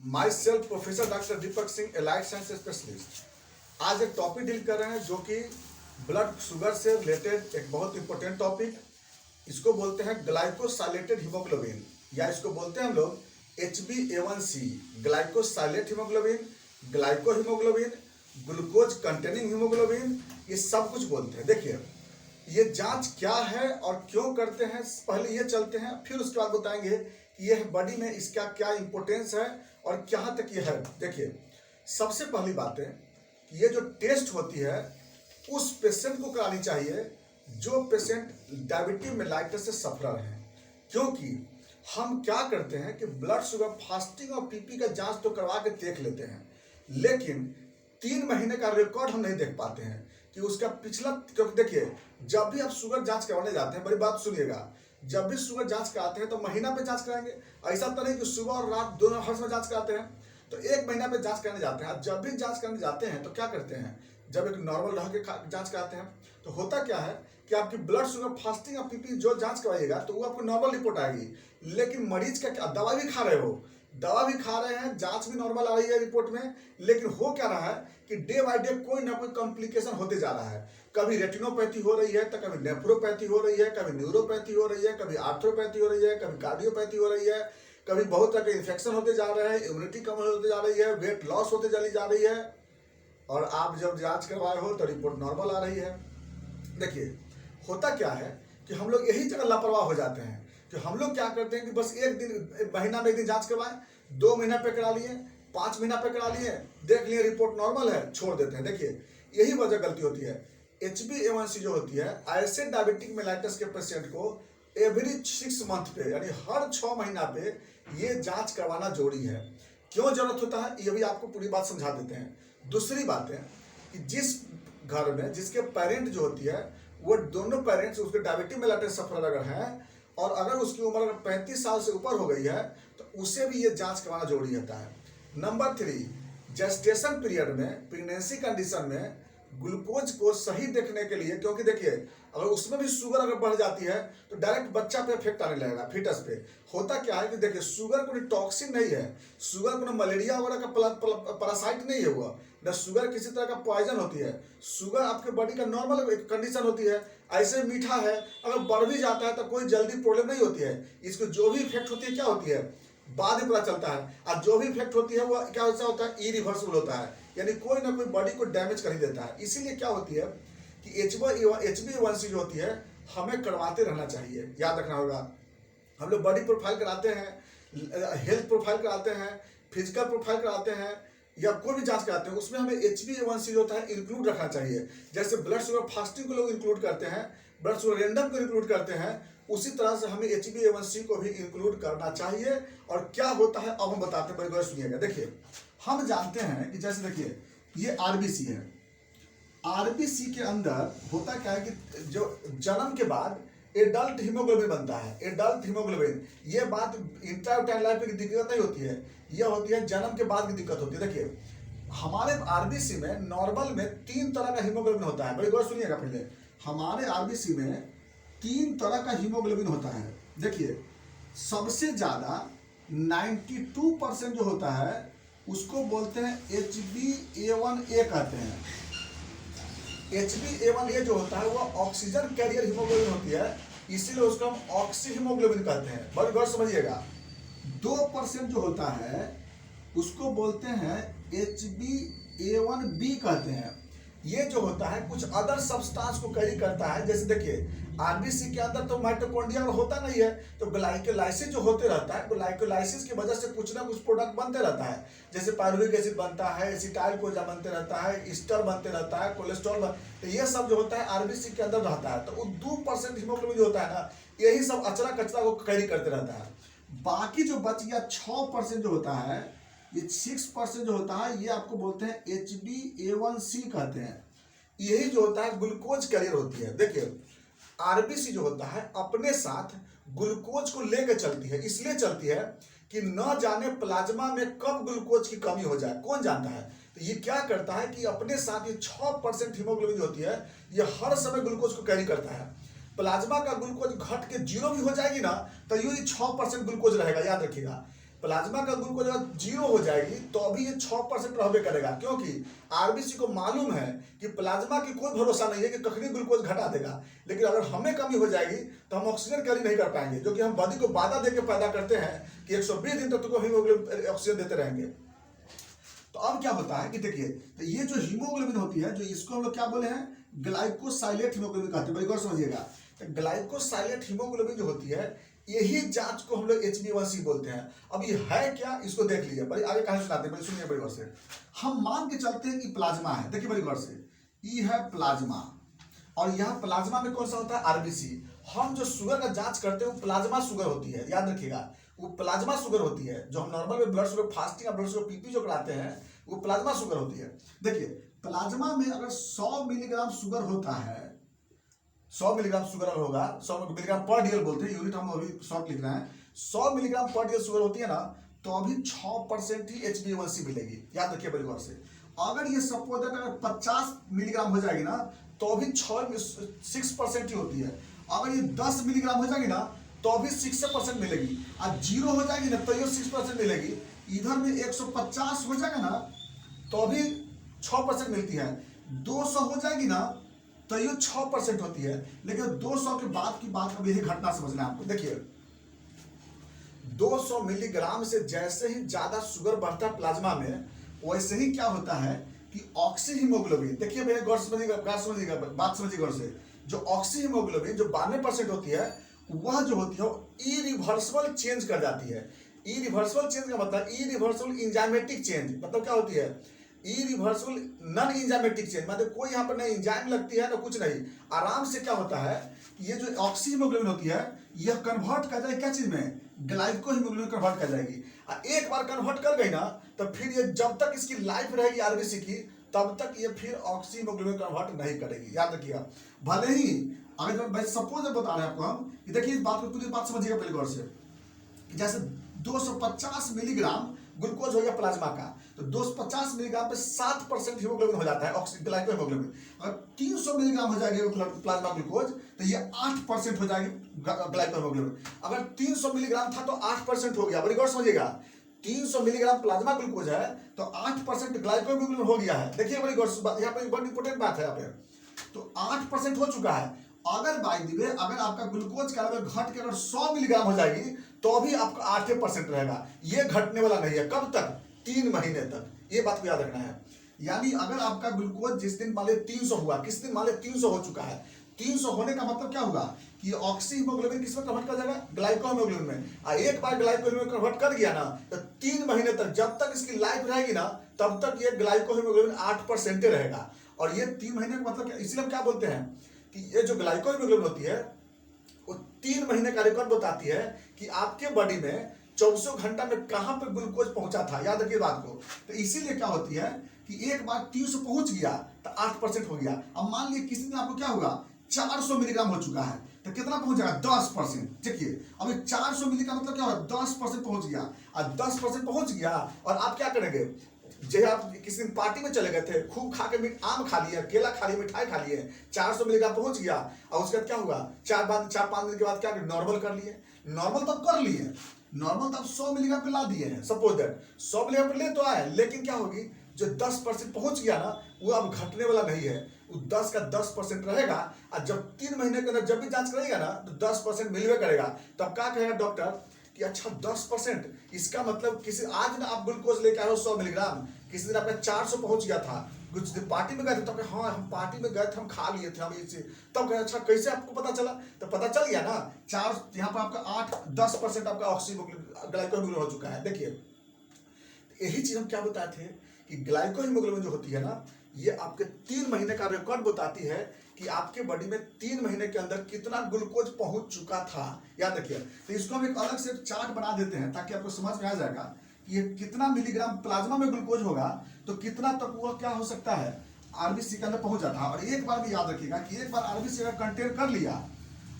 My self professor doctor Deepak Singh, allied science specialist. आज एक topic deal कर रहे हैं जो कि ब्लड शुगर से रिलेटेड एक बहुत इंपॉर्टेंट टॉपिक। इसको बोलते हैं ग्लाइकोसाइलेटेड हीमोग्लोबिन, या इसको बोलते हैं हम लोग HbA1c, glycosylated haemoglobin, glyco haemoglobin, glucose containing haemoglobin, ये सब कुछ बोलते हैं। देखिए ये जांच क्या है और क्यों करते हैं, पहले ये चलते हैं, फिर उसके बाद बताएंगे कि यह बॉडी में इसका क्या इंपॉर्टेंस है और कहाँ तक ये है। देखिए सबसे पहली बात है कि ये जो टेस्ट होती है उस पेशेंट को करानी चाहिए जो पेशेंट डायबिटीज मेलाइटस से सफर है। क्योंकि हम क्या करते हैं कि ब्लड शुगर फास्टिंग और पीपी का जांच तो करवा के देख लेते हैं, लेकिन 3 महीने का रिकॉर्ड हम नहीं देख पाते हैं कि उसका पिछला। क्योंकि देखिए जब भी आप शुगर जांच करवाने जाते हैं, बड़ी बात सुनिएगा, जब भी शुगर जांच कराते हैं तो महीना पे जांच कराएंगे। ऐसा तो नहीं कि सुबह और रात दोनों हर समय जांच कराते हैं, तो 1 महीना पे जांच कराने जाते हैं। जब भी जांच कराने जाते हैं तो क्या करते हैं, जब एक नॉर्मल रह के जांच कराते हैं तो होता क्या है कि आपकी ब्लड शुगर फास्टिंग और पीपी जो जांच करवाइएगा तो वो आपको नॉर्मल रिपोर्ट आएगी, लेकिन मरीज का क्या, दवा भी खा रहे हो, दवा भी खा रहे हैं, जांच भी नॉर्मल आ रही है रिपोर्ट में, लेकिन हो क्या रहा है कि डे बाय डे कोई ना कोई कॉम्प्लिकेशन होते जा रहा है। कभी रेटिनोपैथी हो रही है, तो कभी नेफ्रोपैथी हो रही है, कभी न्यूरोपैथी हो रही है, कभी आर्थ्रोपैथी हो रही है, कभी कार्डियोपैथी हो रही है, कभी बहुत तरह के इन्फेक्शन होते जा रहे हैं, इम्यूनिटी कम होते जा रही है, वेट लॉस होते चली जा रही है, और आप जब जांच करवाए हो तो रिपोर्ट नॉर्मल आ रही है। देखिए होता क्या है कि हम लोग यही जगह लापरवाह हो जाते हैं कि हम लोग क्या करते हैं कि बस महीना में एक दिन जांच करवाएं, 2 महीना पे करा लिए, 5 महीना पे करा लिए, देख लिए रिपोर्ट नॉर्मल है, छोड़ देते हैं। देखिए यही वजह गलती होती है। HbA1c जो होती है, ऐसे डायबिटिक मेलाइटस के पेशेंट को एवरी 6 मंथ पे, यानी हर 6 महीना पे ये जांच करवाना जरूरी है। क्यों जरूरत होता है ये भी आपको पूरी बात समझा देते हैं। दूसरी बात है कि जिस घर में जिसके पेरेंट जो होती है वो दोनों पेरेंट्स उसके डायबिटिक मेलाइटस सफर अगर हैं और अगर उसकी उम्र अगर 35 साल से ऊपर हो गई है तो उसे भी ये जांच करवाना जरूरी होता है। नंबर 3, जेस्टेशन पीरियड में, प्रेगनेंसी कंडीशन में ग्लूकोज को सही देखने के लिए, क्योंकि देखिए अगर उसमें भी शुगर अगर बढ़ जाती है तो डायरेक्ट बच्चा पे इफेक्ट आने लगेगा, फीटस पे। होता क्या है कि देखिए शुगर कोई टॉक्सिन नहीं है, शुगर कोई मलेरिया वगैरह का पैरासाइट नहीं है, वो न शुगर किसी तरह का पॉइजन होती है। शुगर आपके बॉडी का नॉर्मल कंडीशन होती है, ऐसे मीठा है, अगर बढ़ भी जाता है तो कोई जल्दी प्रॉब्लम नहीं होती है। इसको जो भी इफेक्ट होती है क्या होती है बाद में पता चलता है, और जो भी इफेक्ट होती है वो क्या होता है, इरिवर्सिबल होता है, यानी कोई ना कोई बॉडी को डैमेज कर ही देता है। इसीलिए क्या होती है कि HbA1c जो होती है हमें करवाते रहना चाहिए, याद रखना होगा। हम लोग बॉडी प्रोफाइल कराते हैं, हेल्थ प्रोफाइल कराते हैं, फिजिकल प्रोफाइल कराते हैं, या कोई भी जांच कराते हैं, उसमें हमें HbA1c जो होता है इंक्लूड रखना चाहिए। जैसे ब्लड शुगर फास्टिंग को लोग इंक्लूड करते हैं, ब्लड शुगर रैंडम को इंक्लूड करते हैं, उसी तरह से हमें HbA1c को भी इंक्लूड करना चाहिए। और क्या होता है अब हम बताते हैं, बड़ी गौर सुनिएगा। देखिए हम जानते हैं कि जैसे देखिए ये RBC है, RBC के अंदर होता क्या है कि जो जन्म के बाद एडल्ट हीमोग्लोबिन बनता है, एडल्ट हीमोग्लोबिन। ये बात इंट्रायूटाइन लाइफ की दिक्कत नहीं होती है, यह होती है जन्म के बाद की दिक्कत होती है। देखिए हमारे RBC में नॉर्मल में 3 तरह का हीमोग्लोबिन होता है, बड़ी गौर सुनिएगा। पहले हमारे RBC में 3 तरह का हीमोग्लोबिन होता है। देखिए सबसे ज्यादा 92% जो होता है उसको बोलते हैं HbA1a कहते हैं। HbA1a जो होता है वो ऑक्सीजन कैरियर हीमोग्लोबिन होती है, इसीलिए उसको हम ऑक्सी हीमोग्लोबिन कहते हैं। बड़ी गौर समझिएगा। 2% जो होता है उसको बोलते हैं HbA1b कहते हैं। ये जो होता है कुछ अदर सब्सटेंस को कैरी करता है। जैसे देखिए RBC के अंदर तो माइटोकॉन्ड्रिया होता नहीं है, तो ग्लाइकोलाइसिस जो होते रहता है, ग्लाइकोलाइसिस की वजह से कुछ ना कुछ प्रोडक्ट बनते रहता है। जैसे पायरुविक एसिड बनता है, एसिटाइल कोजा बनते रहता है, ईस्टर बनते रहता है, कोलेस्ट्रॉल तो ये सब जो होता है RBC के अंदर रहता है। तो वो 2% हीमोग्लोबिन जो होता है ना, यही सब अचरा कचरा को कैरी करते रहता है। बाकी जो बच गया 6% जो होता है, ये 6% जो होता है ये आपको बोलते हैं HbA1c कहते हैं। यही जो होता है ग्लूकोज कैरियर होती है। देखिए RBC जो होता है अपने साथ ग्लूकोज को लेकर चलती है, इसलिए चलती है कि न जाने प्लाज्मा में कब ग्लूकोज की कमी हो जाए, कौन जानता है। तो ये क्या करता है कि अपने साथ ये 6% हीमोग्लोबिन जो होती है ये हर समय ग्लूकोज को कैरी करता है। प्लाज्मा का ग्लूकोज घट के 0 भी हो जाएगी ना तो ये 6% ग्लूकोज रहेगा, याद रखिएगा। प्लाज्मा का ग्लूकोज अगर 0 हो जाएगी तो अभी ये 6% रहबे करेगा, क्योंकि आरबीसी को मालूम है कि प्लाज्मा की कोई भरोसा नहीं है कि कखनी ग्लूकोज घटा देगा। लेकिन अगर हमें कमी हो जाएगी तो हम ऑक्सीजन कैरी नहीं कर पाएंगे, जो कि हम बॉडी को वादा देकर पैदा करते हैं कि 120 दिन तक तुमको हीमोग्लोबिन ऑक्सीजन देते रहेंगे। तो अब क्या होता है कि देखिए, तो ये जो हीमोग्लोबिन होती है, जो इसको हम लोग क्या बोले हैं, ग्लाइकोसाइलेट हीमोग्लोबिन कहते हैं। बड़ी गौर समझिएगा, तो ग्लाइकोसाइलेट हीमोग्लोबिन जो होती है, यही जांच को हम लोग HbA1c बोलते हैं। अब ये है क्या, इसको देख लीजिए। बड़ी आगे कहानी सुनाते हैं, बड़ी सुनिए बड़ी गौर से। हम मान के चलते हैं कि प्लाज्मा है, देखिए बड़ी गौर से, ये है प्लाज्मा, और यहाँ प्लाज्मा में कौन सा होता है, आरबीसी। हम जो शुगर का जांच करते हैं वो प्लाज्मा शुगर होती है, याद रखिएगा, वो प्लाज्मा शुगर होती है। जो हम नॉर्मल में ब्लड शुगर फास्टिंग या ब्लड शुगर पीपी जो कराते हैं, वो प्लाज्मा शुगर होती है। देखिए, प्लाज्मा में अगर 100 मिलीग्राम शुगर होता है, 100 मिलीग्राम शुगर अगर होगा, 100 मिलीग्राम पर डीएल बोलते हैं, यूनिट हम अभी शॉर्ट लिख रहे हैं, 100 मिलीग्राम पर डीएल शुगर होती है ना, तो अभी 6% ही HbA1c मिलेगी, याद रखिए बड़ी गौर से। अगर ये सपोज अगर 50 मिलीग्राम हो जाएगी ना, तो अभी 6% ही होती है। अगर ये 10 मिलीग्राम हो जाएगी ना, तो अभी 6% मिलेगी। और 0 हो जाएगी ना, तो ये 6% मिलेगी। इधर में 150 हो जाएगा ना, तो अभी 6% मिलती है। 200 हो जाएगी ना, तो ये 6% होती है। लेकिन 200 के बाद की बात, अब यही घटना समझना है आपको। देखिए, 200 मिलीग्राम से जैसे ही ज्यादा शुगर बढ़ता है प्लाज्मा में, वैसे ही क्या होता है कि ऑक्सी हीमोग्लोबिन, देखिए मेरे गौर समझिएगा, बात समझिएगा गौर से, जो ऑक्सी हीमोग्लोबिन जो 92% होती है, वह जो होती है इरिवर्सिबल चेंज कर जाती है। इरिवर्सिबल चेंज का मतलब इरिवर्सिबल इंजाइमेटिक चेंज, मतलब क्या होती है, इरिवर्सिबल नॉन इंजाइमेटिक चेंज, मतलब कोई यहाँ पर ना इंजाइम लगती है ना कुछ नहीं, आराम से क्या होता है कि ये जो ऑक्सी हीमोग्लोबिन होती है, यह कन्वर्ट कर जाएगी क्या चीज में, ग्लाइको हीमोग्लोबिन कन्वर्ट कर जाएगी। एक बार कन्वर्ट कर गई ना, तो फिर ये जब तक इसकी लाइफ रहेगी आरबीसी की, तब तक ये फिर ऑक्सी हीमोग्लोबिन कन्वर्ट नहीं करेगी, याद रखिएगा। भले ही अगर मैं सपोज बता रहे हैं आपको हम, देखिए इस बात को, पूरी बात समझिएगा पहले गौर से। जैसे 250 मिलीग्राम ग्लूकोज हो गया प्लाज्मा का, तो 250 मिलीग्राम पे 7% हीमोग्लोबिन हो जाता है, ग्लाइको हीमोग्लोबिन। अगर 300 मिलीग्राम हो जाएगी प्लाज्मा ग्लूकोज, तो ये 8% हो जाएगी ग्लाइको हीमोग्लोबिन। अगर 300 मिलीग्राम था तो 8% हो गया, बड़ी गौर समझिएगा। 300 मिलीग्राम प्लाज्मा ग्लूकोज है तो 8% ग्लाइको हीमोग्लोबिन हो गया है। देखिए बड़ी गौर, यहाँ पे बड़ी इंपॉर्टेंट बात है यहाँ पे, तो 8% हो चुका है। अगर बाय द वे अगर आपका ग्लूकोज का लेवल घट के अगर 100 मिलीग्राम हो जाएगी, तो भी आपका 8% रहेगा। ये घटने वाला नहीं है, कब तक, 3 महीने तक, ये बात को याद रखना है। यानी अगर आपका ग्लूकोज जिस दिन मान लो 300 हुआ, किस दिन मान लो 300 हो चुका है, 300 होने का मतलब क्या होगा कि ऑक्सी हीमोग्लोबिन किस में कन्वर्ट कर जाएगा, ग्लाइको हीमोग्लोबिन में। और एक बार ग्लाइको हीमोग्लोबिन कन्वर्ट कर गया ना, तो 3 महीने तक, जब तक इसकी लाइफ रहेगी ना, तब तक ये ग्लाइको हीमोग्लोबिन 8% रहेगा। और ये 3 महीने का मतलब इसलिए हम क्या बोलते हैं कि ये जो ग्लाइको हीमोग्लोबिन होती है, वो 3 महीने का रिकॉर्ड बताती है कि आपके बॉडी में 24 घंटा में कहां पे ग्लूकोज पहुंचा था, याद रखिए बात को। तो इसीलिए क्या होती है कि एक बार 300 पहुंच गया तो 8% हो गया। अब मान लीजिए किसी दिन आपको क्या होगा, 400 मिलीग्राम हो चुका है, तो कितना पहुंच जाएगा, 10%। देखिए अभी 400 मिलीग्राम मतलब क्या होगा, 10% पहुंच गया। और 10% पहुंच गया और आप क्या करेंगे, जैसे आप किसी दिन पार्टी में चले गए थे, खूब खा के आम खा लिए, केला खा लिए, मिठाई खा लिए, 400 मिलीग्राम पहुंच गया, और उसके बाद क्या हुआ, 4-5 दिन के बाद क्या नॉर्मल कर लिए। नॉर्मल तो कर लिए, नॉर्मल तो आप 100 मिलीग्राम पे ला दिए हैं, सपोज दैट 100 मिलीग्राम पे ले तो आए, लेकिन क्या होगी, जो 10% पहुंच गया ना, वो अब घटने वाला नहीं है, वो 10 का 10% रहेगा। और जब 3 महीने के अंदर जब भी जांच करेगा ना, तो 10% मिलवे करेगा। तब क्या कहेगा डॉक्टर कि अच्छा 10%, इसका मतलब किसी आज ना आप ग्लूकोज लेके आए हो 100 मिलीग्राम, किसी दिन आपका 400 पहुंच गया था, कुछ दिन पार्टी में गए थे, तो हाँ हम पार्टी में गए थे, हम खा लिए थे हम ये चीज। तब कहे अच्छा कैसे आपको पता चला, तो पता चल गया ना, 4 यहाँ पर आपका 8-10% आपका ऑक्सीग्लाइकोहीमोग्लोबिन हो चुका है। देखिए यही चीज हम क्या बताए थे कि ग्लाइकोहीमोग्लोबिन जो होती है ना, ये आपके 3 महीने का रिकॉर्ड बताती है कि आपके बॉडी में 3 महीने के अंदर कितना ग्लूकोज पहुंच चुका था, याद रखिए। तो इसको हम एक अलग से चार्ट बना देते हैं ताकि आपको समझ में आ जाएगा कि ये कितना मिलीग्राम प्लाज्मा में ग्लूकोज होगा तो कितना तक वह क्या हो सकता है, आरबीसी के अंदर पहुंच जाता है। और एक बार भी याद रखिएगा कि एक बार आरबीसी अगर कंटेन कर लिया,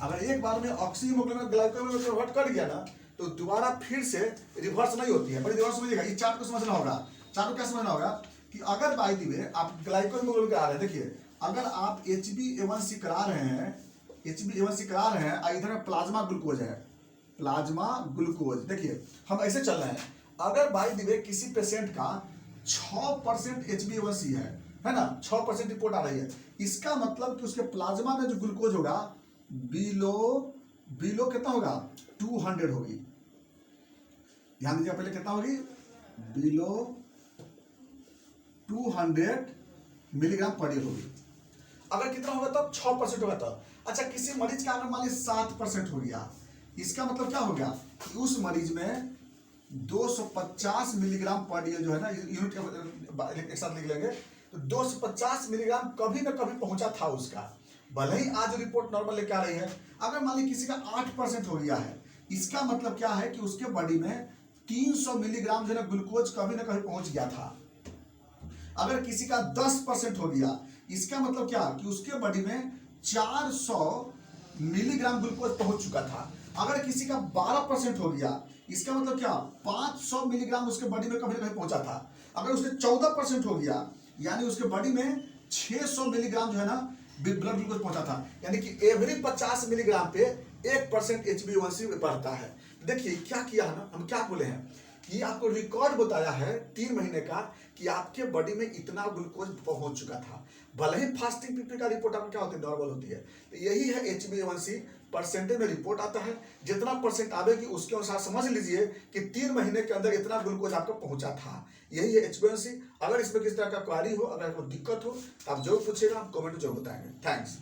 अगर एक बार में ऑक्सी हीमोग्लोबिन ग्लाइकोहीमोग्लोबिन कन्वर्ट कर गया ना, तो दोबारा फिर से रिवर्स नहीं होती है। बड़ी रिवर्स समझिएगा, ये चार्ट को समझना होगा। चार्ट को क्या समझना होगा कि अगर बाय द वे आप ग्लाइकोहीमोग्लोबिन करा रहे हैं, देखिए अगर आप HbA1c करा रहे हैं, HbA1c करा रहे हैं, इधर में प्लाज्मा ग्लूकोज है, प्लाज्मा ग्लूकोज। देखिए हम ऐसे चल रहे हैं अगर बाय द वे किसी पेशेंट का 6% HbA1c है ना, 6% रिपोर्ट आ रही है, इसका मतलब कि उसके प्लाज्मा में जो ग्लूकोज होगा बिलो बिलो कितना होगा 200 होगी। ध्यान दीजिए, पहले कितना होगी, बिलो 200 मिलीग्राम पर डे होगी। अगर कितना होगा तब 6% होगा तब। अच्छा, किसी मरीज का अगर मान लीजिए 7% हो गया, इसका मतलब क्या हो गया कि उस मरीज में 250 मिलीग्राम पर डे जो है ना, यूनिट एक साथ लिख लेंगे, तो 250 मिलीग्राम कभी ना कभी पहुंचा था उसका, भले ही आज रिपोर्ट नॉर्मल लेके आ रही है। अगर मान लीजिए किसी का 8% हो गया है, इसका मतलब क्या है कि उसके बॉडी में 300 मिलीग्राम जो है ना ग्लूकोज कभी ना कभी पहुंच गया था। अगर किसी का 10% हो गया, इसका मतलब क्या कि उसके बॉडी में 400 मिलीग्राम ग्लूकोज पहुंच चुका था। अगर किसी का 12% हो गया, इसका मतलब क्या 500 मिलीग्राम उसके बॉडी में कभी ना कभी पहुंचा था। अगर उसके 14% हो गया, यानी उसके बॉडी में 600 मिलीग्राम जो है ना ब्लड ग्लूकोज पहुंचा था। यानी कि एवरी 50 मिलीग्राम पे 1% HbA1c बढ़ता है। देखिए क्या किया है ना, हम क्या बोले हैं, ये आपको रिकॉर्ड बताया है 3 महीने का कि आपके बॉडी में इतना ग्लूकोज पहुंच चुका था। भले ही फास्टिंग पीपल का रिपोर्ट आपको क्या होती है, नॉर्मल होती है। तो यही है HbA1c, परसेंटेज में रिपोर्ट आता है, जितना परसेंट आवेगी उसके अनुसार समझ लीजिए कि 3 महीने के अंदर इतना ग्लूकोज आपको पहुंचा था। यही है HbA1c। अगर इसमें किस तरह का क्वारी हो, अगर कोई दिक्कत हो तो आप जरूर पूछिएगा, हम कमेंट में जरूर बताएंगे। थैंक्स।